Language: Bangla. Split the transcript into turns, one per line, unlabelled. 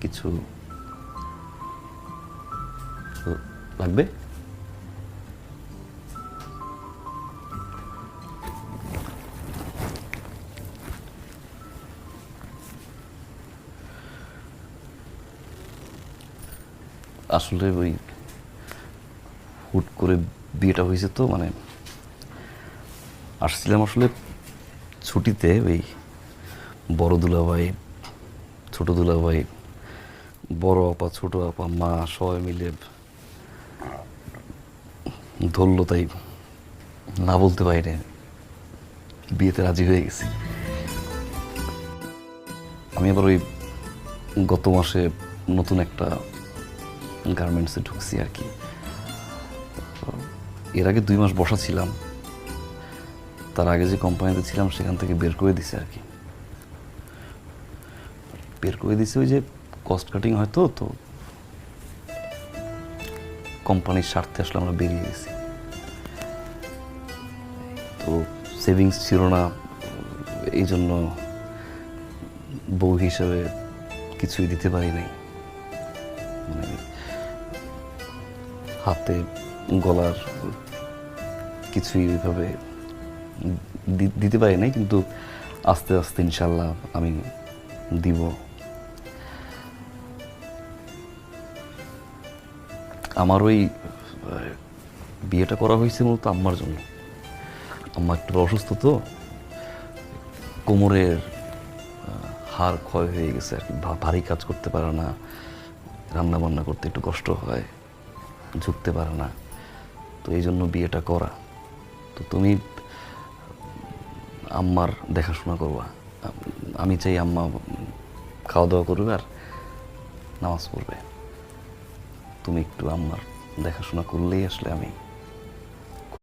কিছু লাগবে? আসলে ওই হুট করে বিয়েটা হয়েছে তো, মানে আসছিলাম আসলে ছুটিতে, ওই বড় দুলাভাই, ছোট দুলাভাই, বড় আপা, ছোট আপা, মা সবাই মিলে ধরলো, তাই না বলতে বাইরে বিয়েতে রাজি হয়ে গেছি। আমি আবার ওই গত মাসে নতুন একটা গার্মেন্টসে ঢুকছি আর কি। এর আগে 2 মাস বসা ছিলাম, তার আগে যে কোম্পানিতে ছিলাম সেখান থেকে বের করে দিছে আর কি। বের করে দিছে ওই যে কস্ট কাটিং হয়তো, তো কোম্পানির স্বার্থে আসলে আমরা বেরিয়ে গেছি। তো সেভিংস ছিল না, এই জন্য বউ হিসেবে কিছুই দিতে পারি নাই। মানে হাতে গলার কিছুই ওইভাবে দিতে পারি নাই, কিন্তু আস্তে আস্তে ইনশাল্লাহ আমি দিব। আমার ওই বিয়েটা করা হয়েছে মূলত আম্মার জন্য। আম্মা একটু অসুস্থ তো, কোমরের হাড় ক্ষয় হয়ে গেছে আর কি, ভারী কাজ করতে পারে না, রান্না বান্না করতে একটু কষ্ট হয়, ঝুঁকতে পারে না, তো এই জন্য বিয়েটা করা। তো তুমি আম্মার দেখাশোনা করবা। আমি চাই আম্মা খাওয়া দাওয়া করবে আর নামাজ পড়বে, তুমি একটু আম্মার দেখাশোনা করলেই আসলে আমি